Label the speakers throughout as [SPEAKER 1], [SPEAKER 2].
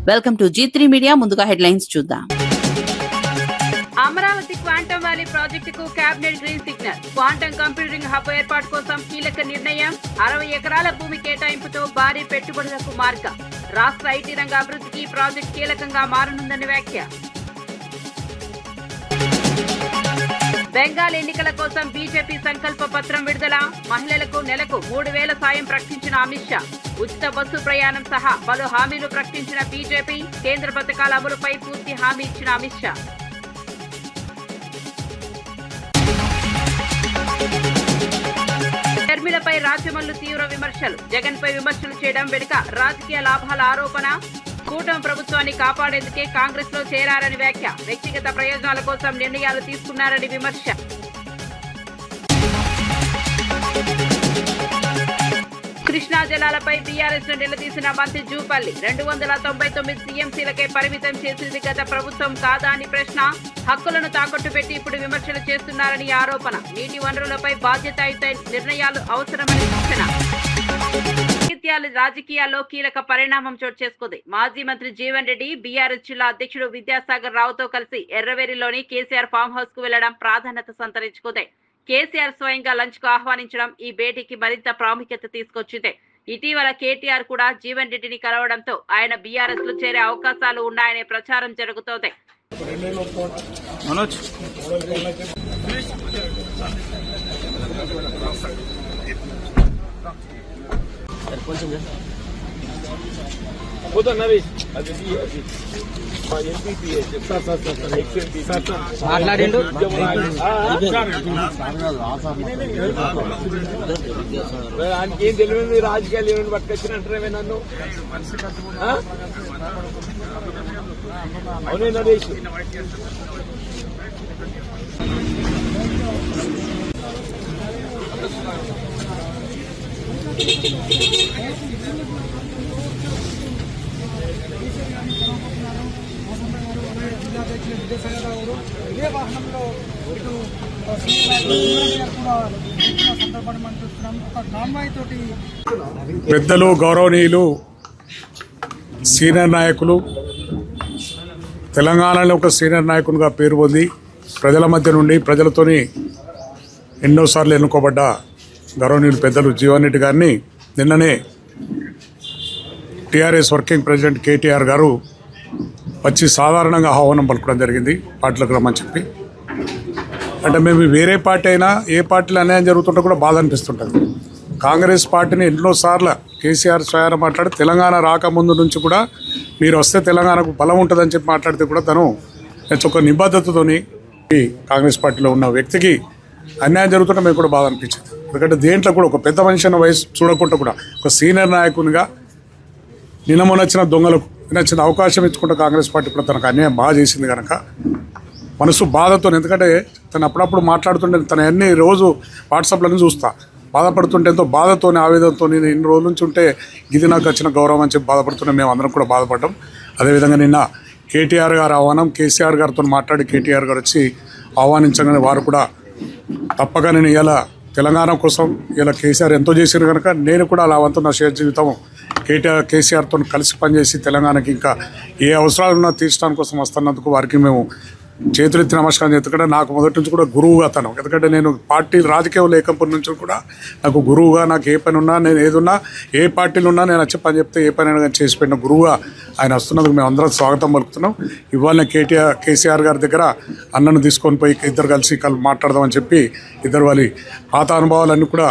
[SPEAKER 1] Welcome to G3 media. ముందుగా headlines చూద్దాం.
[SPEAKER 2] Amaravati quantum valley ప్రాజెక్టుకు cabinet green signal. Quantum computing hub ఏర్పాటు కోసం కీలక నిర్ణయం. 60 ఎకరాల భూమి కేటాయింపుతో భారీ పెట్టుబడులకు మార్గం. రాష్ట్ర ఐటీ రంగ అభివృద్ధికి ఈ ప్రాజెక్టు కీలకంగా మారనుందని వ్యాఖ్య. బెంగాల్ ఎన్నికల కోసం బీజేపీ సంకల్ప పత్రం విడుదల. మహిళలకు నెలకు 3,000 సాయం ప్రకటించిన అమిత్ షా. ఉచిత బస్సు ప్రయాణం సహా పలు హామీలు ప్రకటించిన బీజేపీ. కేంద్ర పథకాల అమలుపై పూర్తి హామీ ఇచ్చిన అమిత్ షా. షర్మిలపై రాజమల్లు తీవ్ర విమర్శలు. జగన్ పై విమర్శలు చేయడం వెనుక రాజకీయ లాభాల ఆరోపణ. కూటమి ప్రభుత్వాన్ని కాపాడేందుకే కాంగ్రెస్ లో చేరారని వ్యాఖ్య. వ్యక్తిగత ప్రయోజనాల కోసం నిర్ణయాలు తీసుకున్నారని విమర్శ. కృష్ణా జలాలపై బీఆర్ఎస్ ను నిలదీసిన మంత్రి జూపల్లి. 299 టీఎంసీలకే పరిమితం చేసింది గత ప్రభుత్వం కాదా అని ప్రశ్న. హక్కులను తాకట్టు పెట్టి ఇప్పుడు విమర్శలు చేస్తున్నారని ఆరోపణ. నీటి వనరులపై బాధ్యతాయుత నిర్ణయాలు అవసరమని సూచన. రాజకీయాల్లో కీలక పరిణామం చోటు చేసుకుంది. మాజీ మంత్రి జీవన్ రెడ్డి బీఆర్ఎస్ జిల్లా అధ్యక్షుడు విద్యాసాగర్ రావుతో కలిసి ఎర్రవేరిలోని కేసీఆర్ ఫామ్ హౌస్ కు వెళ్లడం ప్రాధాన్యత సంతరించుకుంది. కేసీఆర్ స్వయంగా లంచ్ కు ఆహ్వానించడం ఈ భేటీకి మరింత ప్రాముఖ్యత తీసుకొచ్చింది. ఇటీవల కేటీఆర్ కూడా జీవన్ రెడ్డిని కలవడంతో ఆయన బీఆర్ఎస్ లో చేరే అవకాశాలు ఉన్నాయనే ప్రచారం జరుగుతోంది.
[SPEAKER 3] మాట్లాడిండు
[SPEAKER 4] ఆయనకి ఏం తెలియదు. రాజకీయాలు ఏమైనా పట్టుకొచ్చినట్టే నన్ను. అవునే నరేష్.
[SPEAKER 5] ఇదే వాహనంలో ఇటు
[SPEAKER 6] పెద్దలు, గౌరవనీయులు, సీనియర్ నాయకులు, తెలంగాణలో ఒక సీనియర్ నాయకునిగా పేరు పొంది ప్రజల మధ్య నుండి ప్రజలతోని ఎన్నోసార్లు ఎన్నుకోబడ్డ గౌరవనీయులు పెద్దలు జీవన్ రెడ్డి గారిని నిన్ననే టీఆర్ఎస్ వర్కింగ్ ప్రెసిడెంట్ కేటీఆర్ గారు వచ్చి సాధారణంగా ఆహ్వానం పలకడం జరిగింది. పార్టీలకు రమ్మని చెప్పి. అంటే మేము వేరే పార్టీ అయినా ఏ పార్టీలో అన్యాయం జరుగుతుంటే కూడా బాధ అనిపిస్తుంటుంది. కాంగ్రెస్ పార్టీని ఎన్నోసార్లు కేసీఆర్ స్వయాన మాట్లాడి తెలంగాణ రాకముందు నుంచి కూడా మీరు వస్తే తెలంగాణకు బలం ఉంటుందని చెప్పి మాట్లాడితే కూడా తను ఒక నిబద్ధతతోని కాంగ్రెస్ పార్టీలో ఉన్న వ్యక్తికి అన్యాయం జరుగుతుంటే మేము కూడా బాధ అనిపించింది. ఎందుకంటే దేంట్లో కూడా ఒక పెద్ద మనిషి అన్న వయసు చూడకుండా కూడా ఒక సీనియర్ నాయకునిగా నిన్న మొన్న దొంగలకు నచ్చిన అవకాశం ఇచ్చుకుంటే కాంగ్రెస్ పార్టీ కూడా తనకు అన్యాయం బాగా చేసింది కనుక మనసు బాధతో, ఎందుకంటే తను అప్పుడప్పుడు మాట్లాడుతుంటే తన అన్ని రోజు వాట్సాప్లను చూస్తా బాధపడుతుంటే ఎంతో బాధతో ఆవేదనతో నేను ఇన్ని రోజుల నుంచి ఉంటే ఇది నాకు వచ్చిన గౌరవం అని చెప్పి బాధపడుతుంటే మేము అందరం కూడా బాధపడ్డాం. అదేవిధంగా నిన్న కేటీఆర్ గారు ఆహ్వానం, కేసీఆర్ గారితో మాట్లాడి కేటీఆర్ గారు వచ్చి ఆహ్వానించగానే వారు కూడా తప్పగా నేను ఇలా తెలంగాణ కోసం ఇలా కేసీఆర్ ఎంతో చేశారు కనుక నేను కూడా అలా వంతు నా షేర్ జీవితం కేసీఆర్తో కలిసి పనిచేసి తెలంగాణకి ఇంకా ఏ అవసరాలున్నా తీర్చడానికి కోసం వస్తున్నందుకు వారికి మేము చేతులెత్తి నమస్కారం చేస్తుంటే నాకు మొదటి నుంచి కూడా గురువుగా తను. ఎందుకంటే నేను పార్టీ రాజకీయం లేకపోయిన నుంచి కూడా నాకు గురువుగా, నాకు ఏ పని ఉన్నా నేను ఏదున్నా ఏ పార్టీలు ఉన్నా నేను వచ్చి పని చెప్తే ఏ పని అయినా చేసి పెట్టిన గురువుగా ఆయన వస్తున్నందుకు మేము అందరం స్వాగతం పలుకుతున్నాం. ఇవాళ కేసీఆర్ గారి దగ్గర అన్నను తీసుకొని పోయి ఇద్దరు కలిసి మాట్లాడదామని చెప్పి ఇద్దరు వాళ్ళ పాత అనుభవాలన్నీ కూడా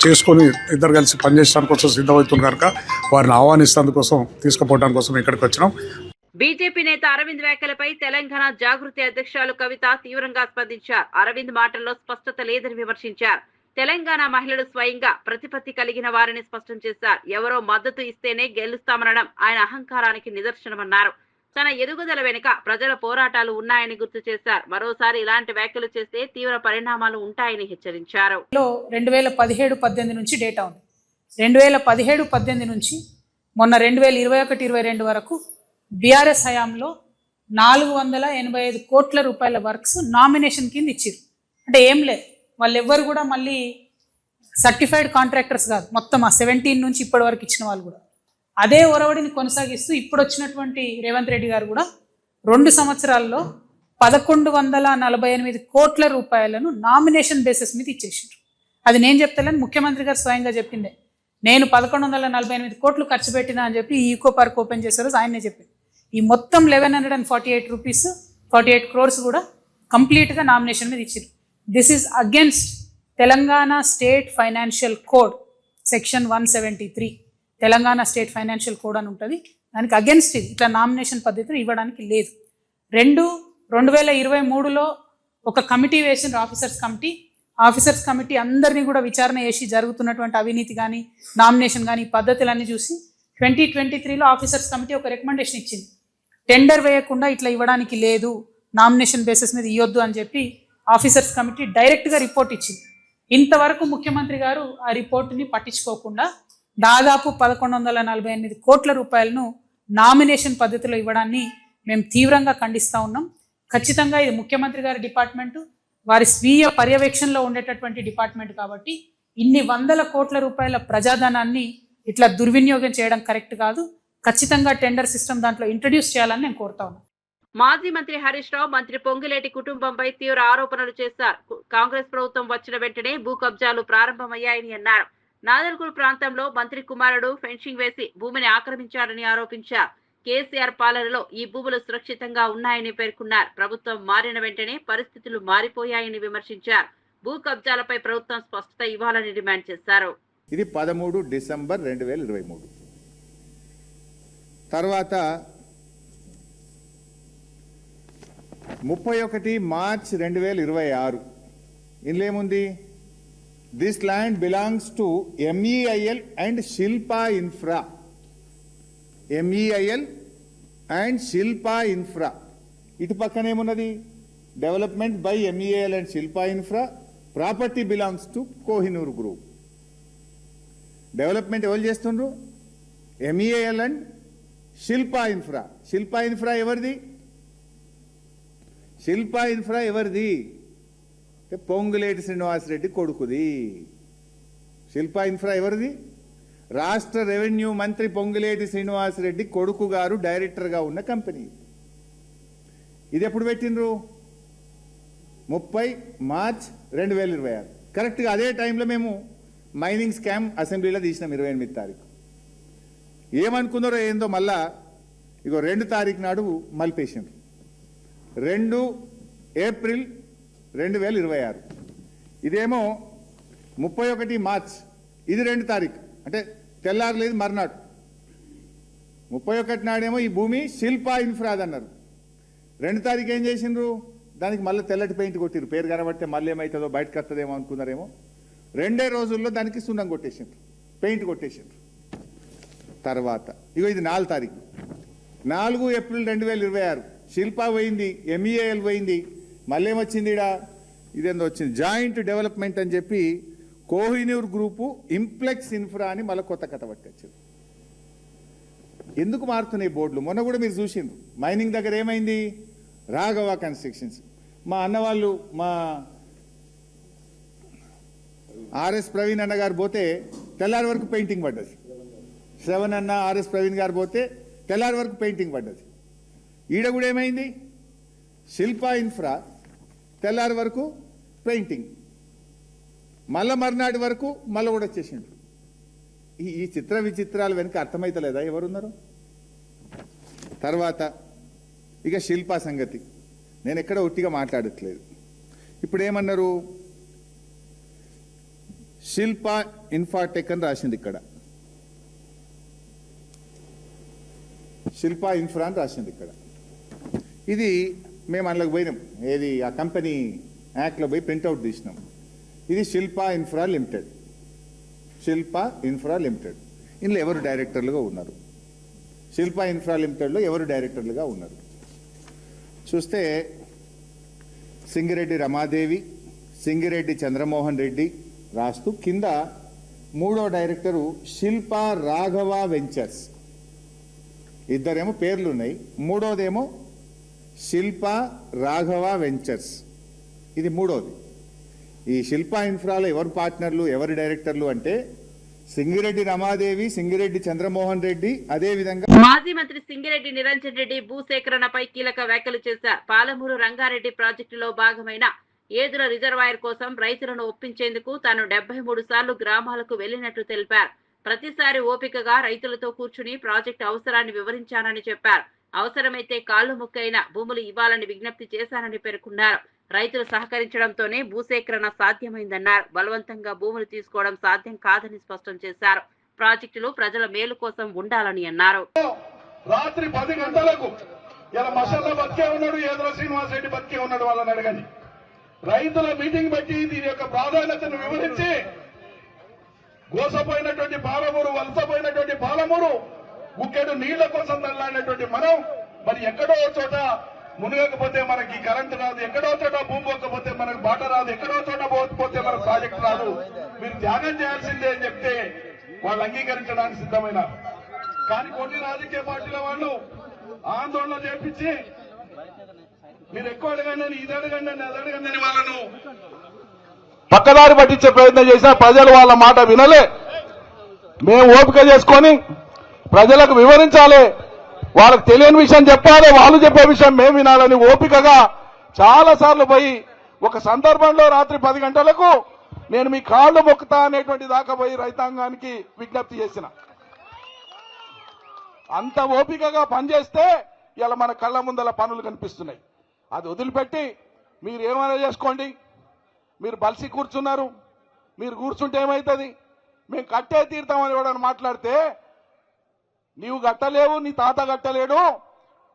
[SPEAKER 6] చేసుకొని ఇద్దరు కలిసి పనిచేయడానికి కోసం సిద్ధమవుతుంది కనుక వారిని ఆహ్వానిస్తేందుకోసం తీసుకుపోవడానికి కోసం ఇక్కడికి వచ్చినాం.
[SPEAKER 2] బీజేపీ నేత అరవింద్ వ్యాఖ్యలపై తెలంగాణ జాగృతి అధ్యక్షురాలు కవిత తీవ్రంగా స్పందించారు. అరవింద్ మాటల్లో స్పష్టత లేదని విమర్శించారు. తెలంగాణ మహిళలు స్వయంగా ప్రతిపత్తి కలిగిన వారిని స్పష్టం చేశారు. ఎవరో మద్దతు ఇస్తేనే గెలుస్తామనడం ఆయన అహంకారానికి నిదర్శనమన్నారు. తన ఎదుగుదల వెనుక ప్రజల పోరాటాలు ఉన్నాయని గుర్తు చేశారు. మరోసారి ఇలాంటి వ్యాఖ్యలు చేస్తే తీవ్ర పరిణామాలు ఉంటాయని హెచ్చరించారు.
[SPEAKER 5] 2017-18 నుంచి డేటా ఉంది. 2017-18 నుంచి మొన్న 2021-22 వరకు బీఆర్ఎస్ హయాంలో 485 కోట్ల రూపాయల వర్క్స్ నామినేషన్ కింద ఇచ్చారు. అంటే ఏం లేదు, వాళ్ళు ఎవ్వరు కూడా మళ్ళీ సర్టిఫైడ్ కాంట్రాక్టర్స్ కాదు, మొత్తం ఆ 17 నుంచి ఇప్పటి వరకు ఇచ్చిన వాళ్ళు కూడా అదే ఒరవడిని కొనసాగిస్తూ ఇప్పుడు వచ్చినటువంటి రేవంత్ రెడ్డి గారు కూడా 2 సంవత్సరాల్లో 1148 కోట్ల రూపాయలను నామినేషన్ బేసిస్ మీద ఇచ్చేసారు. అది నేను చెప్తాను, ముఖ్యమంత్రి గారు స్వయంగా చెప్పిందే. నేను 1148 కోట్లు ఖర్చు పెట్టినా అని చెప్పి ఈ ఈకో పార్క్ ఓపెన్ చేశారు, ఆయనే చెప్పింది. ఈ మొత్తం 1148 క్రోర్స్ కూడా కంప్లీట్గా నామినేషన్ మీద ఇచ్చారు. This is against Telangana state financial code section 173. Telangana state financial code అని ఉంటుంది, దానికి అగేన్స్ట్ ఇది. ఇట్లా నామినేషన్ పద్ధతిని ఇవ్వడానికి లేదు. 2023లో ఒక కమిటీ వేసిన ఆఫీసర్స్ కమిటీ అందరినీ కూడా విచారణ చేసి జరుగుతున్నటువంటి అవినీతి కానీ నామినేషన్ కానీ పద్ధతులన్నీ చూసి 2023లో ఆఫీసర్స్ కమిటీ ఒక రికమెండేషన్ ఇచ్చింది. టెండర్ వేయకుండా ఇట్లా ఇవ్వడానికి లేదు, నామినేషన్ బేసిస్ మీద ఇవ్వద్దు అని చెప్పి ఆఫీసర్స్ కమిటీ డైరెక్ట్గా రిపోర్ట్ ఇచ్చింది. ఇంతవరకు ముఖ్యమంత్రి గారు ఆ రిపోర్టుని పట్టించుకోకుండా దాదాపు 1148 కోట్ల రూపాయలను నామినేషన్ పద్ధతిలో ఇవ్వడాన్ని మేము తీవ్రంగా ఖండిస్తూ ఉన్నాం. ఖచ్చితంగా ఇది ముఖ్యమంత్రి గారి డిపార్ట్మెంటు, వారి స్వీయ పర్యవేక్షణలో ఉండేటటువంటి డిపార్ట్మెంట్ కాబట్టి ఇన్ని 100 కోట్ల రూపాయల ప్రజాధనాన్ని ఇట్లా దుర్వినియోగం చేయడం కరెక్ట్ కాదు. ఖచ్చితంగా టెండర్ సిస్టమ్ దాంట్లో ఇంట్రడ్యూస్ చేయాలని నేను కోరుతా ఉన్నాను.
[SPEAKER 2] మాజీ మంత్రి హరీష్ రావు మంత్రి పొంగులేటి కుటుంబంపై తీవ్ర ఆరోపణలు చేశారు. కాంగ్రెస్ ప్రభుత్వం వచ్చిన వెంటనే భూ కబ్జాలు ప్రారంభమయ్యాయని అన్నారు. నాదల్గూర్ ప్రాంతంలో మంత్రి కుమారుడు ఫెన్సింగ్ వేసి భూమిని ఆక్రమించారని ఆరోపించారు. కేసీఆర్ పాలనలో ఈ భూములు సురక్షితంగా ఉన్నాయని పేర్కొన్నారు. ప్రభుత్వం మారిన వెంటనే పరిస్థితులు మారిపోయాయని విమర్శించారు. భూ కబ్జాలపై ప్రభుత్వం స్పష్టత ఇవ్వాలని డిమాండ్ చేశారు.
[SPEAKER 7] ఇది 13 డిసెంబర్ 2023. తర్వాత 31 మార్చ్ 2026 ఇందులో ఏముంది? This land belongs to MEIL and Shilpa infra. MEIL and Shilpa infra. ఇటు పక్కన ఏమున్నది? Development by MEIL and Shilpa infra. Property belongs to Kohinoor group. Development ఎవరు చేస్తుండ్రు? MEIL and Shilpa infra. Shilpa infra ఎవరిది? శిల్పా ఇన్ఫ్రా ఎవరిది? పొంగులేటి శ్రీనివాసరెడ్డి కొడుకుది. శిల్పా ఇన్ఫ్రా ఎవరిది? రాష్ట్ర రెవెన్యూ మంత్రి పొంగులేటి శ్రీనివాసరెడ్డి కొడుకు గారు డైరెక్టర్గా ఉన్న కంపెనీ. ఇది ఎప్పుడు పెట్టినరు? 30 మార్చ్ 2026. కరెక్ట్గా అదే టైంలో మేము మైనింగ్ స్కామ్ అసెంబ్లీలో తీసినాం 28 తారీఖు. ఏమనుకున్నారో ఏందో మళ్ళా ఇగో 2 తారీఖు నాడు మలిపేసిండ్రు. 2 ఏప్రిల్ 2026. ఇదేమో 31 మార్చ్, ఇది 2 తారీఖు, అంటే తెల్లారలేదు మర్నాడు. 31 నాడేమో ఈ భూమి శిల్పా ఇన్ఫ్రాద్ అన్నారు. 2 తారీఖు ఏం చేసిండ్రు? దానికి మళ్ళీ తెల్లటి పెయింట్ కొట్టిరు. పేరు కనబడితే మళ్ళీ ఏమవుతుందో బయటకు వస్తుందేమో అనుకున్నారేమో. 2 రోజుల్లో దానికి సున్నం కొట్టేసిండ్రు, పెయింట్ కొట్టేసిండ్రు. తర్వాత ఇగో ఇది 4 తారీఖు, 4 ఏప్రిల్ 2026 శిల్పా పోయింది, MEIL పోయింది. మళ్ళీ ఏమొచ్చింది? ఇదేందో వచ్చింది, జాయింట్ డెవలప్మెంట్ అని చెప్పి కోహినూర్ గ్రూపు ఇంప్లెక్స్ ఇన్ఫ్రా అని మళ్ళీ కొత్త కథ పట్టుకొచ్చింది. ఎందుకు మారుతున్నాయి బోర్డులు? మొన్న కూడా మీరు చూసిండ్రు మైనింగ్ దగ్గర ఏమైంది? రాఘవ కన్స్ట్రక్షన్స్. మా అన్నవాళ్ళు, మా RS ప్రవీణ్ అన్న గారు పోతే తెల్లారి వరకు పెయింటింగ్ పడ్డది. శ్రవణ్ అన్న, RS ప్రవీణ్ గారు పోతే తెల్లారి వరకు పెయింటింగ్ పడ్డది. ఈడ కూడా ఏమైంది? శిల్పా ఇన్ఫ్రా తెల్లారి వరకు పెయింటింగ్, మళ్ళా మర్నాటి వరకు మళ్ళీ కూడా వచ్చేసిండు. ఈ చిత్ర విచిత్రాలు వెనుక అర్థమైతలేదా ఎవరున్నారు? తర్వాత ఇక శిల్పా సంగతి నేను ఎక్కడ ఒట్టిగా మాట్లాడట్లేదు. ఇప్పుడు ఏమన్నారు? శిల్పా ఇన్ఫాటెక్ అని రాసింది ఇక్కడ, శిల్పా ఇన్ఫ్రా అని రాసింది ఇక్కడ. ఇది మేము అందులోకి పోయినాం, ఏది ఆ కంపెనీ యాక్ట్లో పోయి ప్రింట్అవుట్ తీసినాం. ఇది Shilpa infra limited. Shilpa infra limited ఇందులో ఎవరు డైరెక్టర్లుగా ఉన్నారు? శిల్పా ఇన్ఫ్రా లిమిటెడ్లో ఎవరు డైరెక్టర్లుగా ఉన్నారు చూస్తే సింగిరెడ్డి రమాదేవి, సింగిరెడ్డి చంద్రమోహన్ రెడ్డి రాస్తూ కింద 3వ డైరెక్టరు శిల్పా రాఘవ వెంచర్స్. ఇద్దరేమో పేర్లు ఉన్నాయి, 3వదేమో శిల్పా రాఘవ వెంచర్స్. ఇది 3వది. ఈ శిల్పా ఇన్ఫ్రాలో ఎవరు పార్ట్నర్లు, ఎవరు డైరెక్టర్లు అంటే సింగిరెడ్డి రమాదేవి, సింగిరెడ్డి చంద్రమోహన్ రెడ్డి, అదే విధంగా
[SPEAKER 2] మాజీ మంత్రి సింగిరెడ్డి నిరంజన్ రెడ్డి భూసేకరణపై కీలక వ్యాఖ్యలు చేశారు. పాలమూరు రంగారెడ్డి ప్రాజెక్టులో భాగమైన ఏదుల రిజర్వాయర్ కోసం రైతులను ఒప్పించేందుకు తాను 73 సార్లు గ్రామాలకు వెళ్లినట్లు తెలిపారు. ప్రతిసారి ఓపికగా రైతులతో కూర్చుని ప్రాజెక్టు అవసరాన్ని వివరించానని చెప్పారు. అవసరమైతే కాళ్లు ముక్కైన భూములు ఇవ్వాలని విజ్ఞప్తి చేశానని పేర్కొన్నారు. రైతులు సహకరించడంతోనే భూసేకరణ సాధ్యమైందన్నారు. బలవంతంగా భూములు తీసుకోవడం సాధ్యం కాదని స్పష్టం చేశారు. ప్రాజెక్టులు ప్రజల మేలు కోసం ఉండాలని అన్నారు.
[SPEAKER 8] రాత్రి 10 గంటలకు ఇలా మసల్లో బతికే ఉన్నాడు, ఏదో శ్రీనివాస్ రెడ్డి బతికే ఉన్నాడు, వాళ్ళని అడగండి. రైతుల మీటింగ్ పెట్టి దీని యొక్క ప్రాధాన్యతను వివరించి గోసపోయినటువంటి పాలమూరు, వలసపోయినటువంటి పాలమూరు, గుక్కెడు నీళ్ల కోసం తల్లాడినటువంటి మనం మరి ఎక్కడో చోట మునగకపోతే మనకి కరెంటు రాదు, ఎక్కడో చోట భూమి పోకపోతే మనకు బాట రాదు, ఎక్కడో చోట పోతే మనకు ప్రాజెక్టు రాదు, మీరు త్యాగం చేయాల్సిందే అని చెప్తే వాళ్ళు అంగీకరించడానికి సిద్ధమైన. కానీ కొన్ని రాజకీయ పార్టీల వాళ్ళు ఆందోళన చేపించి మీరు ఎక్కువ అడగండి, ఇది అడగండి, అది అడగండి వాళ్ళను పక్కదారి పట్టించే ప్రయత్నం చేసినా ప్రజలు వాళ్ళ మాట వినలే. మేము ఓపిక చేసుకొని ప్రజలకు వివరించాలి, వాళ్ళకి తెలియని విషయం చెప్పాలి, వాళ్ళు చెప్పే విషయం మేము వినాలని ఓపికగా చాలా సార్లు పోయి ఒక సందర్భంలో రాత్రి 10 గంటలకు నేను మీ కాళ్ళు మొక్కుతా అనేటువంటి దాకా పోయి రైతాంగానికి విజ్ఞప్తి చేసిన. అంత ఓపికగా పనిచేస్తే ఇలా మన కళ్ళ ముందల పనులు కనిపిస్తున్నాయి. అది వదిలిపెట్టి మీరు ఏమైనా చేసుకోండి, మీరు బలిసి కూర్చున్నారు, మీరు కూర్చుంటే ఏమవుతుంది, మేము కట్టే తీరుతామని కూడా మాట్లాడితే నీవు కట్టలేవు, నీ తాత కట్టలేడు.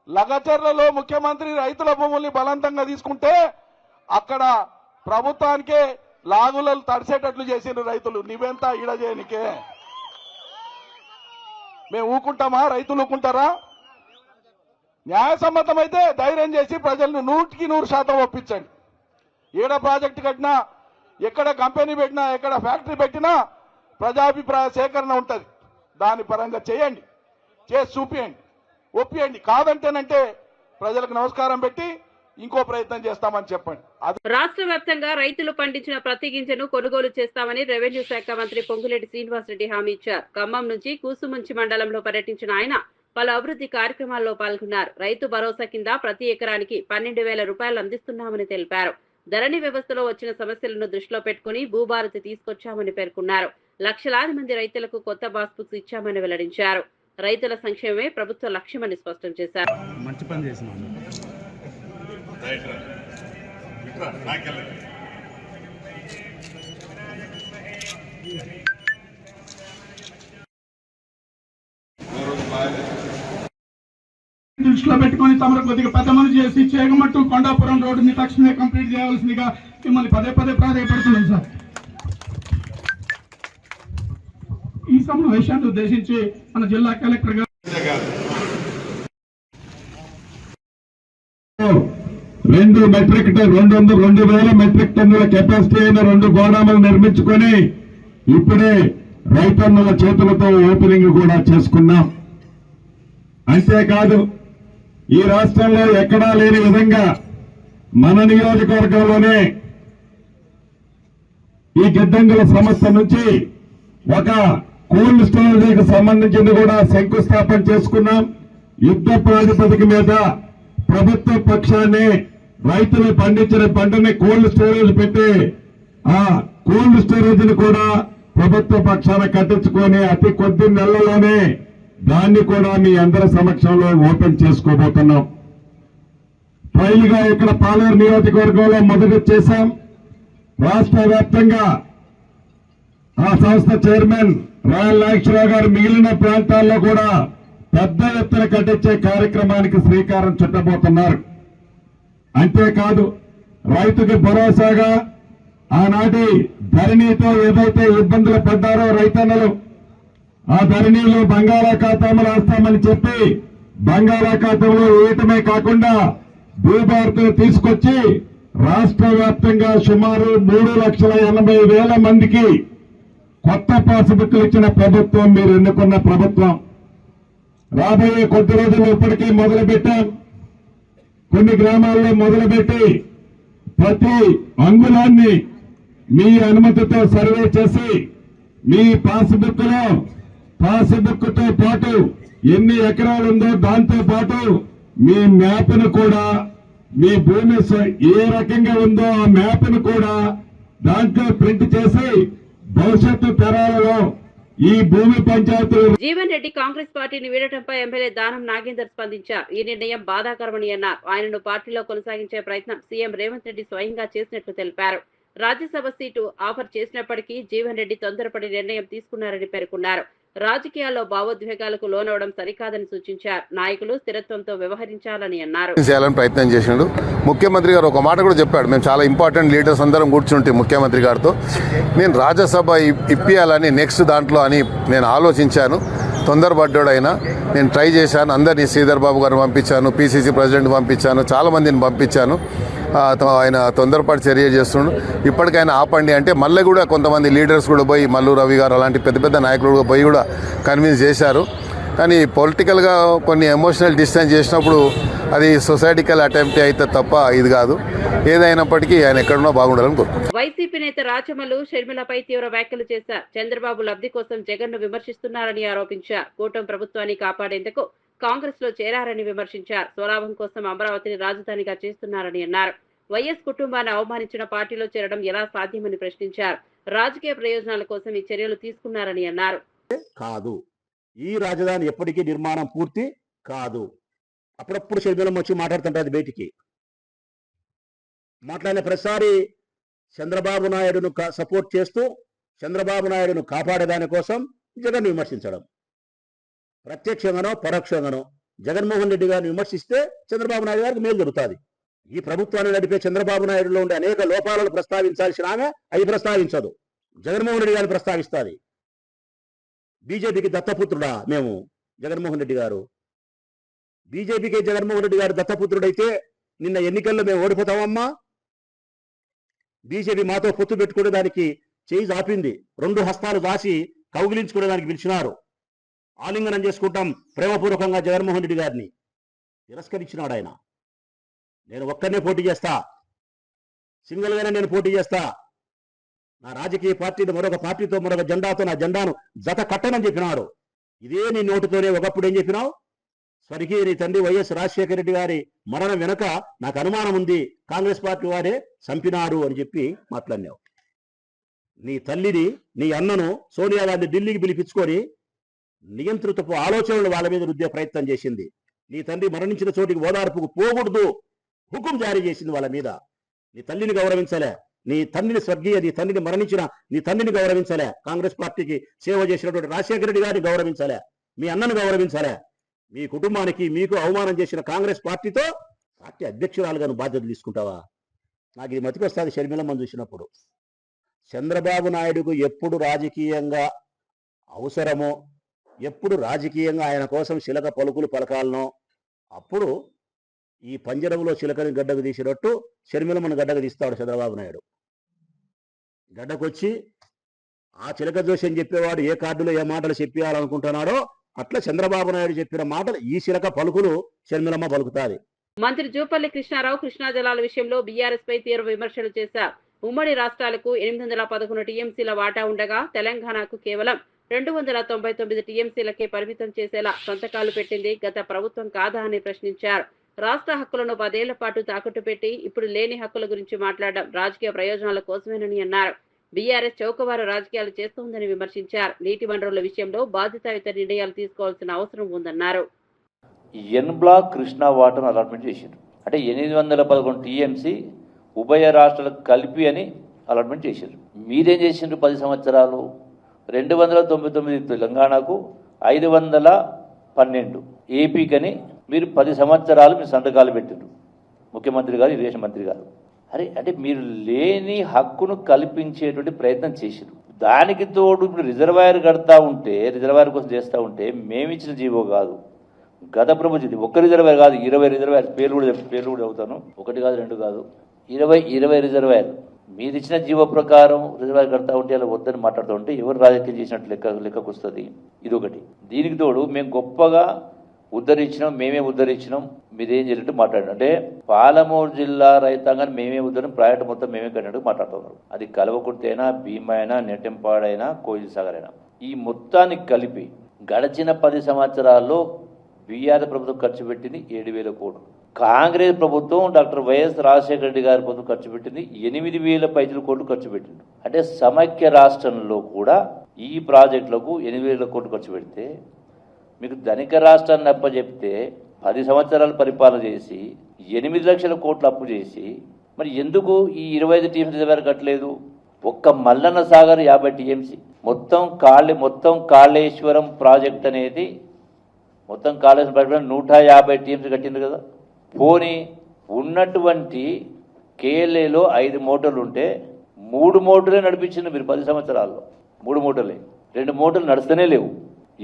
[SPEAKER 8] లగచర్లలో ముఖ్యమంత్రి రైతుల భూముల్ని బలవంతంగా తీసుకుంటే అక్కడ ప్రభుత్వానికే లాగులను తడిసేటట్లు చేసిన రైతులు. నువ్వెంత ఈడ చేయనికే మేము ఊకుంటామా? రైతులు ఊకుంటారా? న్యాయసమ్మతమైతే ధైర్యం చేసి ప్రజలను 100% ఒప్పించండి. ఏడ ప్రాజెక్టు కట్టినా, ఎక్కడ కంపెనీ పెట్టినా, ఎక్కడ ఫ్యాక్టరీ పెట్టినా ప్రజాభిప్రాయ సేకరణ ఉంటుంది. దాని పరంగా చేయండి, చేసి చూపియండి, ఒప్పియండి. కాదంటేనంటే ప్రజలకు నమస్కారం పెట్టి ఇంకో ప్రయత్నం చేస్తామని చెప్పండి.
[SPEAKER 2] రాష్ట్ర వ్యాప్తంగా రైతులు పండించిన ప్రతి గింజను కొనుగోలు చేస్తామని రెవెన్యూ శాఖ మంత్రి పొంగులేటి శ్రీనివాస్ రెడ్డి హామీ ఇచ్చారు. ఖమ్మం నుంచి కూసుమంచి మండలంలో పర్యటించిన ఆయన పలు అభివృద్ధి కార్యక్రమాల్లో పాల్గొన్నారు. రైతు భరోసా కింద ప్రతి ఎకరానికి 12,000 రూపాయలు అందిస్తున్నామని తెలిపారు. ధరణి వ్యవస్థలో వచ్చిన సమస్యలను దృష్టిలో పెట్టుకుని భూభారతి తీసుకొచ్చామని పేర్కొన్నారు. లక్షలాది మంది రైతులకు కొత్త పాస్బుక్స్ ఇచ్చామని వెల్లడించారు. రైతుల సంక్షేమమే ప్రభుత్వ లక్ష్యమని స్పష్టం చేశారు.
[SPEAKER 3] మంచి పని చేసినాం.
[SPEAKER 8] దృష్టిలో పెట్టుకుని తమరు కొద్దిగా పెద్ద మనసు చేసి చేగమట్టు కొండాపురం రోడ్డుని తక్షణమే కంప్లీట్ చేయాల్సిందిగా మిమ్మల్ని పదే ప్రాధాన్యపడుతున్నాం సార్. ఈ సమావేశాన్ని ఉద్దేశించి మన జిల్లా కలెక్టర్ గారు 2,000 మెట్రిక్ టన్నుల కెపాసిటీ అయిన 2 గోదాములు నిర్మించుకొని ఇప్పుడే రైతన్నుల చేతులతో ఓపెనింగ్ కూడా చేసుకున్నాం. అంతేకాదు ఈ రాష్ట్రంలో ఎక్కడా లేని విధంగా మన నియోజకవర్గంలోనే ఈ గిడ్డంగుల సంస్థ నుంచి ఒక కోల్డ్ స్టోరేజీకి సంబంధించింది కూడా శంకుస్థాపన చేసుకున్నాం. యుద్ధ ప్రాతిపదిక మీద ప్రభుత్వ పక్షాన్ని రైతులు పండించిన పంటని కోల్డ్ స్టోరేజ్ పెట్టి ఆ కోల్డ్ స్టోరేజ్ ని కూడా ప్రభుత్వ పక్షాన కట్టించుకొని అతి కొద్ది నెలల్లోనే దాన్ని కూడా మీ అందరి సమక్షంలో ఓపెన్ చేసుకోబోతున్నాం. ట్రైల్ గా ఇక్కడ పాలేరు నియోజకవర్గంలో మొదటి చేశాం. రాష్ట్ర వ్యాప్తంగా ఆ సంస్థ చైర్మన్ రాయల్ నాగేశ్వరరావు గారు మిగిలిన ప్రాంతాల్లో కూడా పెద్ద ఎత్తున కట్టించే కార్యక్రమానికి శ్రీకారం చుట్టబోతున్నారు. అంతేకాదు రైతుకి భరోసాగా ఆనాటి ధరణితో ఏదైతే ఇబ్బందులు పడ్డారో రైతన్నలు, ఆ ధరణిలో బంగాళాఖాతంలో రాస్తామని చెప్పి బంగాళాఖాతంలో వేయటమే కాకుండా భూభారతిని తీసుకొచ్చి రాష్ట్ర వ్యాప్తంగా సుమారు 3,80,000 మందికి కొత్త పాస్బుక్లు ఇచ్చిన ప్రభుత్వం మీరు ఎన్నుకున్న ప్రభుత్వం. రాబోయే కొద్ది రోజులు ఇప్పటికీ మొదలుపెట్టాం. కొన్ని గ్రామాల్లో మొదలుపెట్టి ప్రతి అంగుళాన్ని మీ అనుమతితో సర్వే చేసి మీ పాస్బుక్ తో పాటు ఎన్ని ఎకరాలు ఉందో దాంతో పాటు మీ మ్యాప్ను కూడా, మీ భూమి ఏ రకంగా ఉందో ఆ మ్యాప్ను కూడా దాంట్లో ప్రింట్ చేసి భవిష్యత్తు తరాలలో ఈ భూమి పంచాయతీలు.
[SPEAKER 2] జీవన్ రెడ్డి కాంగ్రెస్ పార్టీని వీడటంపై ఎమ్మెల్యే దానం నాగేందర్ స్పందించారు. ఈ నిర్ణయం బాధాకరమని అన్నారు. ఆయనను పార్టీలో కొనసాగించే ప్రయత్నం సీఎం రేవంత్ రెడ్డి స్వయంగా చేసినట్లు తెలిపారు. రాజ్యసభ సీటు ఆఫర్ చేసినప్పటికీ జీవన్ రెడ్డి తొందరపడి నిర్ణయం తీసుకున్నారని పేర్కొన్నారు. రాజకీయాల్లో భావోద్వేగాలకు లోనవడం సరికాదని సూచించారు. నాయకులు స్థిరత్వంతో వ్యవహరించాలని అన్నారు.
[SPEAKER 9] చేయాలని ప్రయత్నం చేసిండు. ముఖ్యమంత్రి గారు ఒక మాట కూడా చెప్పాడు, మేము చాలా ఇంపార్టెంట్ లీడర్స్ అందరం కూర్చుంటే ముఖ్యమంత్రి గారితో నేను రాజ్యసభ ఇప్పియాలని నెక్స్ట్ దాంట్లో అని నేను ఆలోచించాను. తొందరపడ్డాడైనా నేను ట్రై చేశాను. అందరినీ శ్రీధర్ బాబు గారిని పంపించాను, పిసిసి ప్రెసిడెంట్ పంపించాను, చాలా మందిని పంపించాను. ఆయన తొందరపాటు చర్య చేస్తుండు. ఇప్పటికైనా ఆపండి అంటే మళ్ళీ కూడా కొంతమంది లీడర్స్ కూడా పోయి, మల్లు రవి గారు అలాంటి పెద్ద పెద్ద నాయకులు కూడా పోయి కూడా కన్విన్స్ చేశారు. కానీ పొలిటికల్గా కొన్ని ఎమోషనల్ డిస్టెన్స్ చేసినప్పుడు అది సొసైటికల్ అటెంప్ట్ అయితే తప్ప ఇది కాదు. ఏదైనప్పటికీ ఆయన ఎక్కడున్నా బాగుండాలని కోరుకుంటున్నాను.
[SPEAKER 2] వైసీపీ నేత రాచమల్లు షర్మిలపై తీవ్ర వ్యాఖ్యలు చేశారు. చంద్రబాబు లబ్ధి కోసం జగన్ ను విమర్శిస్తున్నారని ఆరోపించారు. కూటమి ప్రభుత్వాన్ని కాపాడేందుకు కాంగ్రెస్ లో చేరారని విమర్శించారు. స్వలాభం కోసం అమరావతిని రాజధానిగా చేస్తున్నారని అన్నారు. వైఎస్ కుటుంబాన్ని అవమానించిన పార్టీలో చేరడం ఎలా సాధ్యమని ప్రశ్నించారు. రాజకీయ ప్రయోజనాల కోసం ఈ చర్యలు తీసుకున్నారని అన్నారు.
[SPEAKER 10] కాదు, ఈ రాజధాని ఎప్పటికీ నిర్మాణం పూర్తి కాదు. అప్పుడప్పుడు షర్మిలమ్మ వచ్చి మాట్లాడుతుంటారు బయటికి. మాట్లాడిన ప్రతిసారి చంద్రబాబు నాయుడును సపోర్ట్ చేస్తూ చంద్రబాబు నాయుడును కాపాడేదాని కోసం జగన్ విమర్శించడం. ప్రత్యక్షంగానో పరోక్షంగానో జగన్మోహన్ రెడ్డి గారిని విమర్శిస్తే చంద్రబాబు నాయుడు గారికి మేలు జరుగుతుంది. ఈ ప్రభుత్వాన్ని నడిపే చంద్రబాబు నాయుడులో ఉండే అనేక లోపాలను ప్రస్తావించాల్సిన ఆమె అవి ప్రస్తావించదు. జగన్మోహన్ రెడ్డి గారిని ప్రస్తావిస్తుంది. బీజేపీకి దత్తపుత్రుడా మేము? జగన్మోహన్ రెడ్డి గారు బీజేపీకి జగన్మోహన్ రెడ్డి గారు దత్తపుత్రుడైతే నిన్న ఎన్నికల్లో మేము ఓడిపోతామమ్మా. బీజేపీ మాతో పొత్తు పెట్టుకునే దానికి చేయి ఆపింది. 2 హస్తాలు దాచి కౌగిలించుకునే దానికి పిలిచినారు. ఆలింగనం చేసుకుంటాం ప్రేమపూర్వకంగా జగన్మోహన్ రెడ్డి గారిని తిరస్కరించినాడు ఆయన. నేను ఒక్కనే పోటీ చేస్తా, సింగిల్ గానే నేను పోటీ చేస్తా. నా రాజకీయ పార్టీని మరొక పార్టీతో మరొక జెండాతో నా జెండాను జత కట్టనని చెప్పినాడు. ఇదే నీ నోటితోనే ఒకప్పుడు ఏం చెప్పినావు? స్వర్గీయ నీ తండ్రి వైఎస్ రాజశేఖర రెడ్డి గారి మరణం వెనక నాకు అనుమానం ఉంది, కాంగ్రెస్ పార్టీ వారే చంపినారు అని చెప్పి మాట్లాడినావు. నీ తల్లిని, నీ అన్నను సోనియా గాంధీ ఢిల్లీకి పిలిపించుకొని నియంత్రితపు ఆలోచనలు వాళ్ళ మీద రుద్దే ప్రయత్నం చేసింది. నీ తండ్రి మరణించిన చోటికి ఓదార్పుకు పోకూడదు హుకుం జారీ చేసింది వాళ్ళ మీద. నీ తల్లిని గౌరవించలే, నీ తండ్రిని స్వర్గీయ నీ తండ్రిని మరణించిన నీ తండ్రిని గౌరవించలే, కాంగ్రెస్ పార్టీకి సేవ చేసినటువంటి రాజశేఖర రెడ్డి గారిని గౌరవించలే, మీ అన్నను గౌరవించలే. మీ కుటుంబానికి మీకు అవమానం చేసిన కాంగ్రెస్ పార్టీతో పార్టీ అధ్యక్షురాలుగా బాధ్యతలు తీసుకుంటావా? నాకు ఇది మతికొస్తుంది షర్మిలమ్మను చూసినప్పుడు. చంద్రబాబు నాయుడుకు ఎప్పుడు రాజకీయంగా అవసరమో, ఎప్పుడు రాజకీయంగా ఆయన కోసం చిలక పలుకులు పలకాలనో అప్పుడు ఈ పంజరంలో చిలకని గడ్డకు తీసినట్టు షర్మిలమ్మను గడ్డకు తీస్తాడు చంద్రబాబు నాయుడు. గడ్డకొచ్చి ఆ చిలక జోషి అని చెప్పేవాడు ఏ కార్డులో ఏ మాటలు చెప్పాలనుకుంటున్నాడో అట్లా చంద్రబాబు నాయుడు చెప్పిన మాటలు ఈ చిలక పలుకులు షర్మిలమ్మ పలుకుతాది.
[SPEAKER 2] మంత్రి జూపల్లి కృష్ణారావు కృష్ణా జలాల విషయంలో బీఆర్ఎస్ పై తీవ్ర విమర్శలు చేశారు. ఉమ్మడి రాష్ట్రాలకు 811 టీఎంసీల వాటా ఉండగా తెలంగాణకు కేవలం 299 టీఎంసీలకే పరిమితం చేసేలా సంతకాలు పెట్టింది గత ప్రభుత్వం కాదా అని ప్రశ్నించారు. రాష్ట్ర హక్కులను 10 ఏళ్ల పాటు తాకట్టు పెట్టి ఇప్పుడు లేని హక్కుల గురించి మాట్లాడడం రాజకీయ ప్రయోజనాల కోసమేనని అన్నారు. బీఆర్ఎస్ చౌకవారు రాజకీయాలు చేస్తోందని విమర్శించారు. నీటి వనరుల విషయంలో బాధ్యతాయుత నిర్ణయాలు తీసుకోవాల్సిన అవసరం ఉందన్నారు.
[SPEAKER 11] ఎన్ బ్లాక్ కృష్ణా వాటర్ అలాట్మెంట్ చేశారు. అంటే 811 టీఎంసీ ఉభయ రాష్ట్రాలకు కలిపి అని అలాట్మెంట్ చేశారు. మీరేం చేసిండ్రు 10 సంవత్సరాలు? 299 తెలంగాణకు, 512 ఏపీకని మీరు 10 సంవత్సరాలు మీరు సంతకాలు పెట్టిండ్రు. ముఖ్యమంత్రి గారు, ఇరిగేషన్ మంత్రి గారు. అరే అంటే మీరు లేని హక్కును కల్పించేటువంటి ప్రయత్నం చేశారు. దానికి తోడు ఇప్పుడు రిజర్వాయర్ కడతా ఉంటే, రిజర్వాయర్ కోసం చేస్తూ ఉంటే మేమిచ్చిన జీవో కాదు, గత ప్రభుత్వం. ఒక్క రిజర్వాయర్ కాదు, 20 రిజర్వాయర్ పేర్లు కూడా చెబుతాను. 1 కాదు 2 కాదు, 20 రిజర్వాయర్ మీరు ఇచ్చిన జీవో ప్రకారం రిజర్వాయర్ కడతా ఉంటే అలా వద్దని మాట్లాడుతూ ఉంటే ఎవరు రాజకీయం చేసినట్టు లెక్కకు వస్తుంది. ఇదొకటి. దీనికి తోడు మేము గొప్పగా ఉద్ధరించినాం, మేమే ఉద్ధరించినాం, మీదేం జరిగినట్టు మాట్లాడినాం. అంటే పాలమూరు జిల్లా రైతాంగాన్ని మేమే ఉద్ధరణ, ప్రాజెక్టు మొత్తం మేమే కట్టినట్టు మాట్లాడుతున్నారు. అది కల్వకుర్తి, భీమా అయినా, నెట్టెంపాడైనా, కోయిల్ సాగర్ అయినా, ఈ మొత్తానికి కలిపి గడిచిన 10 సంవత్సరాల్లో బీఆర్ ప్రభుత్వం ఖర్చు పెట్టింది 7,000 కోట్లు. కాంగ్రెస్ ప్రభుత్వం డాక్టర్ వైఎస్ రాజశేఖర రెడ్డి గారి ప్రభుత్వం ఖర్చు పెట్టింది 8,000 కోట్లు ఖర్చు పెట్టింది. అంటే సమైక్య రాష్ట్రంలో కూడా ఈ ప్రాజెక్టులకు 8,000 కోట్లు ఖర్చు పెడితే, మీకు ధనిక రాష్ట్రాన్ని అప్పచెప్తే 10 సంవత్సరాలు పరిపాలన చేసి 8 లక్షల కోట్లు అప్పు చేసి, మరి ఎందుకు ఈ 25 టీఎంసీ రిజర్వాయర్ కట్టలేదు? ఒక్క మల్లన్న సాగర్ 50 టీఎంసీ, మొత్తం కాళేశ్వరం ప్రాజెక్ట్ అనేది మొత్తం కాళేశ్వరం ప్రాజెక్ట్ 150 టీఎంసీ కట్టింది కదా. పోనీ ఉన్నటువంటి కేఎల్ఏలో 5 మోటార్లు ఉంటే 3 మోటార్లే నడిపించింది మీరు 10 సంవత్సరాల్లో. 3 మోటార్లే, 2 మోటార్లు నడుస్తూనే లేవు.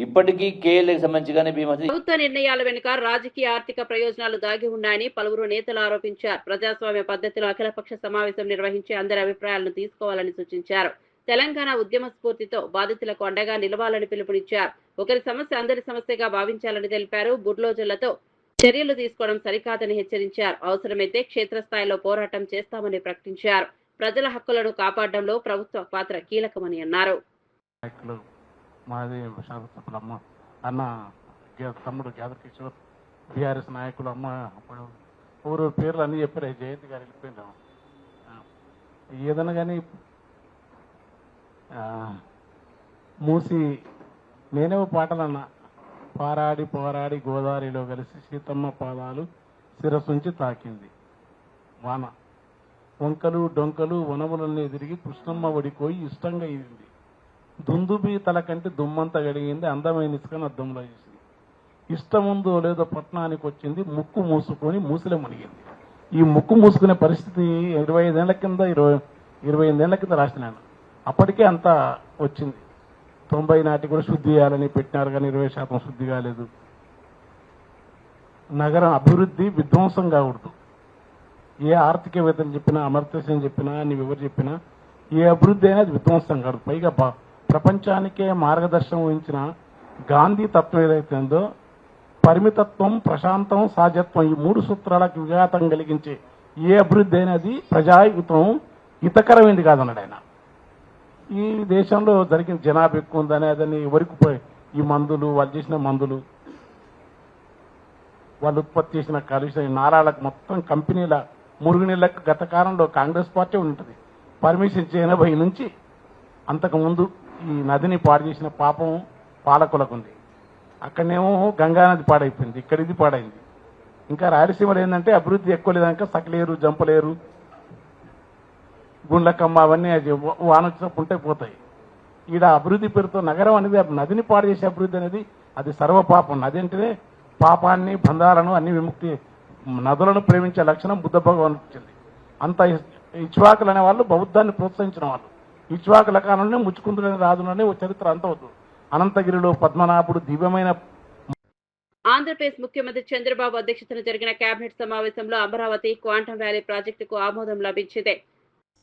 [SPEAKER 11] ఇప్పటికీ కేఎల్ఏకి సంబంధించిగానే
[SPEAKER 2] ప్రభుత్వ నిర్ణయాల వెనుక రాజకీయ ఆర్థిక ప్రయోజనాలు దాగి ఉన్నాయని పలువురు నేతలు ఆరోపించారు. ప్రజాస్వామ్య పద్ధతిలో అఖిలపక్ష సమావేశం నిర్వహించి అందరి అభిప్రాయాలను తీసుకోవాలని సూచించారు. తెలంగాణ ఉద్యమ స్ఫూర్తితో బాధితులకు అండగా నిలవాలని పిలుపునిచ్చారు. ఒకరి సమస్య అందరి సమస్యగా భావించాలని తెలిపారు. బుల్డోజర్లతో చర్యలు తీసుకోవడం సరికాదని హెచ్చరించారు. అవసరమైతే క్షేత్రస్థాయిలో పోరాటం చేస్తామని ప్రకటించారు. ప్రజల హక్కులను కాపాడడంలో ప్రభుత్వ పాత్ర కీలకమని అన్నారు.
[SPEAKER 12] మాది అమ్మ అన్న తమ్ముడు గ్యాదర్ కిషోర్, బీఆర్ఎస్ నాయకులు, అమ్మ ఊరు పేర్లు అన్నీ చెప్పారు. జయంతి గారు వెళ్ళిపోయినాం. ఏదన్నా కానీ మూసి నేనేమో పాటలన్నా, పోరాడి పోరాడి గోదావరిలో కలిసి సీతమ్మ పాదాలు శిరసుంచి తాకింది వాన, వంకలు డొంకలు వనములన్నీ తిరిగి కృష్ణమ్మ ఒడిపోయి ఇష్టంగా ఇదింది, దుందుబి తల కంటే దుమ్మంతా గడిగింది, అందమైన ఇసుకను అద్దంలో చేసింది, ఇష్టముందో లేదో పట్టణానికి వచ్చింది, ముక్కు మూసుకొని మూసిలో మునిగింది. ఈ ముక్కు మూసుకునే పరిస్థితి 25 ఏళ్ల కింద 28 ఏళ్ల కింద రాసినాను. అప్పటికే అంతా వచ్చింది. 90 నాటికి కూడా శుద్ధి చేయాలని పెట్టినారు, కానీ 20% శుద్ధి కాలేదు. నగరం అభివృద్ధి విధ్వంసం కాకూడదు. ఏ ఆర్థికవేత్తలు చెప్పినా, అమర్త్యసేన్ చెప్పినా, నీవెవరు చెప్పినా, ఏ అభివృద్ధి అయినా అది విధ్వంసం కాదు. పైగా ప్రపంచానికే మార్గదర్శనం వహించిన గాంధీ తత్వం ఏదైతే ఉందో, పరిమితత్వం, ప్రశాంతం, సహజత్వం, ఈ 3 సూత్రాలకు విఘాతం కలిగించే ఏ అభివృద్ధి అయినా అది ప్రజాహితం, హితకరమైంది కాదన్నాడు ఆయన. ఈ దేశంలో జరిగిన జనాభా ఎక్కువ ఉందని, అదని ఎవరికి ఈ మందులు, వాళ్ళు చేసిన మందులు, వాళ్ళు ఉత్పత్తి చేసిన కాలుష్య నారాలకు మొత్తం కంపెనీల మురుగునీళ్ళకు గత కాలంలో కాంగ్రెస్ పార్టీ ఉంటుంది. పర్మిషన్ 80 నుంచి అంతకుముందు ఈ నదిని పాడు చేసిన పాపం పాలకులకు ఉంది. అక్కడనేమో గంగానది పాడైపోయింది, ఇక్కడ ఇది పాడైంది. ఇంకా రాయలసీమలో ఏంటంటే అభివృద్ధి ఎక్కువ లేదనక సకలేరు, జంపలేరు, గుండ్లకమ్మ అవన్నీ వాన వచ్చినప్పుడు ఉంటే పోతాయి. ఈడ అభివృద్ధి పేరుతో నగరం అనేది, నదిని పాడు చేసే అభివృద్ధి అనేది అది సర్వపాపం. నది అంటేనే పాపాన్ని, బంధాలను అన్ని విముక్తి, నదులను ప్రేమించే లక్షణం బుద్ధ భగవాన్ ఇచ్చింది. అంత ఇక్ష్వాకులు అనే వాళ్ళు బౌద్ధాన్ని ప్రోత్సహించిన వాళ్ళు. ఇక్ష్వాకుల కాలంలోనే ముచ్చుకుంటున్న రాజులోనే ఓ చరిత్ర అంతవద్దు. అనంతగిరిలో పద్మనాభుడు దివ్యమైన.
[SPEAKER 2] ఆంధ్రప్రదేశ్ ముఖ్యమంత్రి చంద్రబాబు అధ్యక్షతన జరిగిన కేబినెట్ సమావేశంలో అమరావతి క్వాంటమ్ వ్యాలీ ప్రాజెక్టుకు ఆమోదం లభించింది.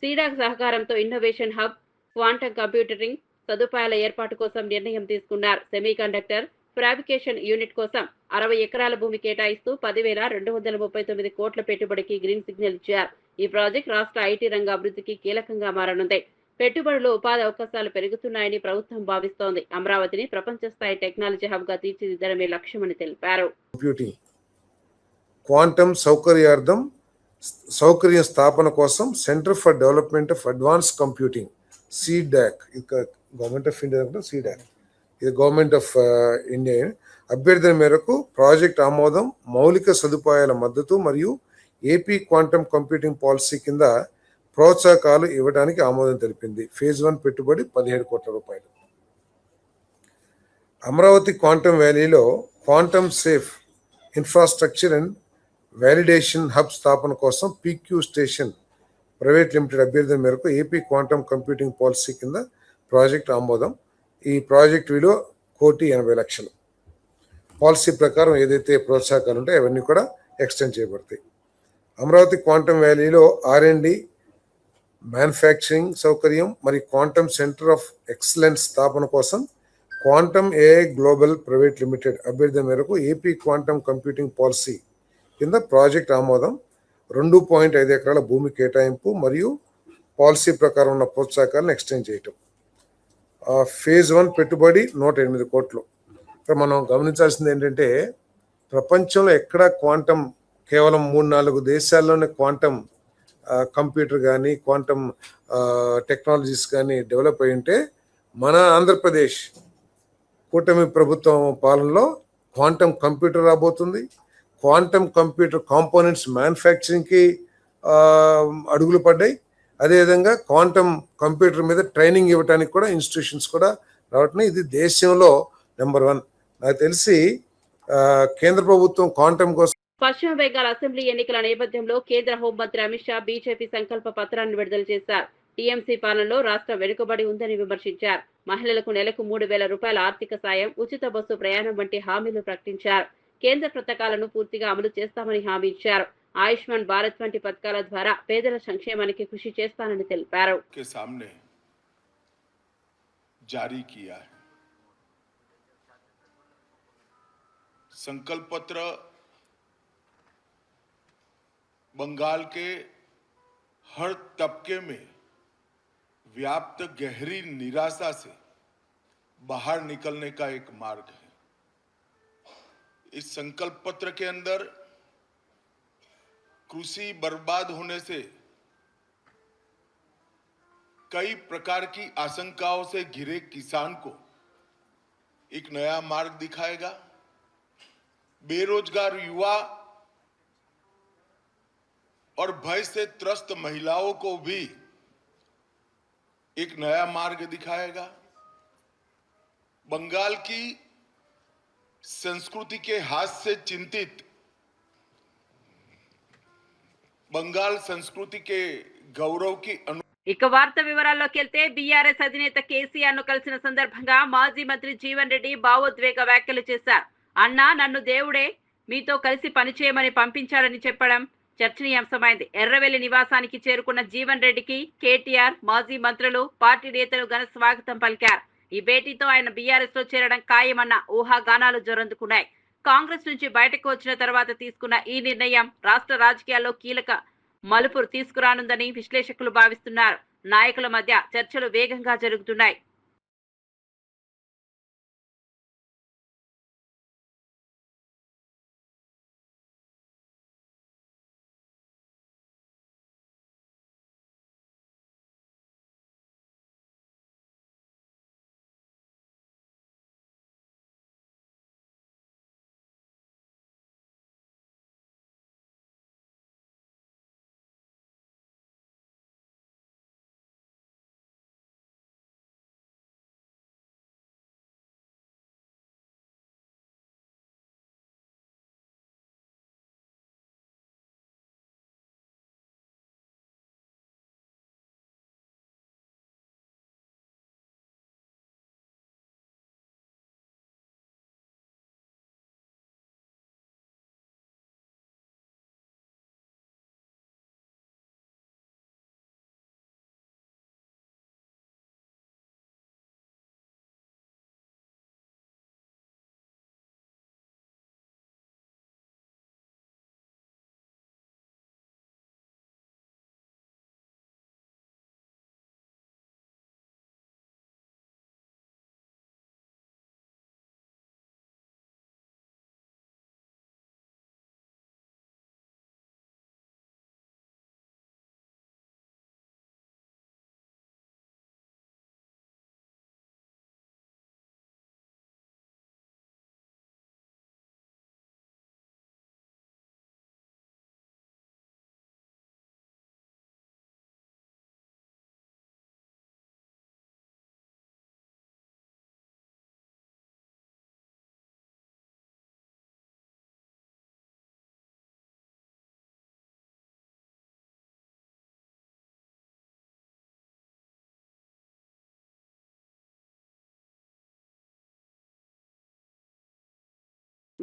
[SPEAKER 2] సీడాక్ సహకారంతో ఇన్నోవేషన్ హబ్, క్వాంటమ్ కంప్యూటరింగ్ సదుపాయాల ఏర్పాటు కోసం నిర్ణయం తీసుకున్నారు. సెమీకండక్టర్ ఫ్యాబ్రికేషన్ యూనిట్ కోసం 60 ఎకరాల భూమి కేటాయిస్తూ 10,239 కోట్ల పెట్టుబడికి గ్రీన్ సిగ్నల్ ఇచ్చారు. ఈ ప్రాజెక్ట్ రాష్ట్ర ఐటీ రంగ అభివృద్ధికి కీలకంగా మారనుంది. పెట్టుబడులు, ఉపాధి అవకాశాలు పెరుగుతున్నాయని ప్రభుత్వం భావిస్తోంది. అమరావతిని ప్రపంచ స్థాయి టెక్నాలజీ హబ్ గా తీర్చిదిద్దడమే లక్ష్యమని తెలిపారు.
[SPEAKER 13] క్వాంటమ్ సౌకర్య స్థాపన కోసం centre for development of advance computing C-DAC, ఇంకా గవర్నమెంట్ ఆఫ్ ఇండియా, సీడాక్ ఇది గవర్నమెంట్ ఆఫ్ ఇండియా అభ్యర్థన మేరకు ప్రాజెక్ట్ ఆమోదం, మౌలిక సదుపాయాల మద్దతు మరియు ఏపీ క్వాంటమ్ కంప్యూటింగ్ పాలసీ కింద ప్రోత్సాహకాలు ఇవ్వడానికి ఆమోదం తెలిపింది. ఫేజ్ 1 పెట్టుబడి 17 కోట్ల రూపాయలు. అమరావతి క్వాంటమ్ వ్యాలీలో quantum safe infrastructure and validation hub స్థాపన కోసం పీక్యూ స్టేషన్ ప్రైవేట్ లిమిటెడ్ అభ్యర్థన మేరకు ఏపీ క్వాంటమ్ కంప్యూటింగ్ పాలసీ కింద ప్రాజెక్ట్ ఆమోదం. ఈ ప్రాజెక్ట్ విలువ 1,80,00,000. పాలసీ ప్రకారం ఏదైతే ప్రోత్సాహకాలు ఉంటాయో అవన్నీ కూడా ఎక్స్టెండ్ చేయబడతాయి. అమరావతి క్వాంటమ్ వ్యాలీలో R&D, మ్యానుఫ్యాక్చరింగ్ సౌకర్యం మరియు క్వాంటమ్ సెంటర్ ఆఫ్ ఎక్సలెన్స్ స్థాపన కోసం quantum AI global private limited అభ్యర్థన మేరకు ఏపీ క్వాంటమ్ కంప్యూటింగ్ పాలసీ కింద ప్రాజెక్ట్ ఆమోదం 2.5 ఎకరాల భూమి కేటాయింపు మరియు పాలసీ ప్రకారం ఉన్న ప్రోత్సాహకాలను ఎక్స్టెండ్ చేయటం. ఫేజ్ 1 పెట్టుబడి 108 కోట్లు. ఇక్కడ మనం గమనించాల్సింది ఏంటంటే ప్రపంచంలో ఎక్కడ క్వాంటమ్ కేవలం 3-4 దేశాల్లోనే క్వాంటమ్ కంప్యూటర్ కానీ క్వాంటమ్ టెక్నాలజీస్ కానీ డెవలప్ అయి ఉంటే మన ఆంధ్రప్రదేశ్ కూటమి ప్రభుత్వం పాలనలో క్వాంటమ్ కంప్యూటర్ రాబోతుంది. క్వాంటమ్ కంప్యూటర్ కాంపోనెంట్స్ మ్యానుఫ్యాక్చరింగ్కి అడుగులు పడ్డాయి. అదేవిధంగా క్వాంటమ్ కంప్యూటర్ మీద ట్రైనింగ్ ఇవ్వడానికి కూడా ఇన్స్టిట్యూషన్స్ కూడా రావటం. ఇది దేశంలో నెంబర్ 1. నాకు తెలిసి కేంద్ర ప్రభుత్వం క్వాంటమ్ కోసం
[SPEAKER 2] పశ్చిమ బెంగాల్ అసెంబ్లీ ఎన్నికల నేపథ్యంలో కేంద్ర హోంమంత్రి అమిత్ షా బీజేపీ సంకల్ప పత్రాన్ని విడుదల చేశారు. టీఎంసీ పాలనలో రాష్ట్రం వెనుకబడి ఉందని విమర్శించారు. మహిళలకు నెలకు 3,000 రూపాయల ఆర్థిక సాయం, ఉచిత బస్సు ప్రయాణం వంటి హామీలు ప్రకటించారు. కేంద్ర పథకాలను పూర్తిగా అమలు చేస్తామని హామీ ఇచ్చారు. ఆయుష్మాన్ భారత్ వంటి పథకాల ద్వారా పేదల సంక్షేమానికి కృషి చేస్తానని తెలిపారు.
[SPEAKER 8] संकल्प पत्र बंगाल के हर तबके में व्याप्त गहरी निराशा से बाहर निकलने का एक मार्ग है. इस संकल्प पत्र के अंदर कृषि बर्बाद होने से कई प्रकार की आशंकाओं से घिरे किसान को एक नया मार्ग दिखाएगा. बेरोजगार युवा और भय से त्रस्त महिलाओं को भी एक नया मार्ग दिखाएगा. बंगाल की संस्कृति के हाथ से चिंतित बंगाल संस्कृति के गौरव की
[SPEAKER 2] ఇక వార్త వివరాల్లోకి వెళ్తే బీఆర్ఎస్ అధినేత కేసీఆర్ ను కలిసిన సందర్భంగా మాజీ మంత్రి జీవన్ రెడ్డి భావోద్వేగ వ్యాఖ్యలు చేశారు. అన్నా, నన్ను దేవుడే మీతో కలిసి పనిచేయమని పంపించాడని చెప్పడం చర్చనీయాంశమైంది. ఎర్రవెల్లి నివాసానికి చేరుకున్న జీవన్ రెడ్డికి కేటీఆర్, మాజీ మంత్రులు, పార్టీ నేతలు ఘన స్వాగతం పలికారు. ఈ భేటీతో ఆయన బీఆర్ఎస్ లో చేరడం ఖాయమన్న ఊహాగానాలు జోరందుకున్నాయి. కాంగ్రెస్ నుంచి బయటకు వచ్చిన తర్వాత తీసుకున్న ఈ నిర్ణయం రాష్ట్ర రాజకీయాల్లో కీలక మలుపు తీసుకురానుందని విశ్లేషకులు భావిస్తున్నారు. నాయకుల మధ్య చర్చలు వేగంగా జరుగుతున్నాయి.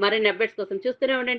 [SPEAKER 2] మరిన్ని అప్డేట్స్ కోసం చూస్తూనే ఉండండి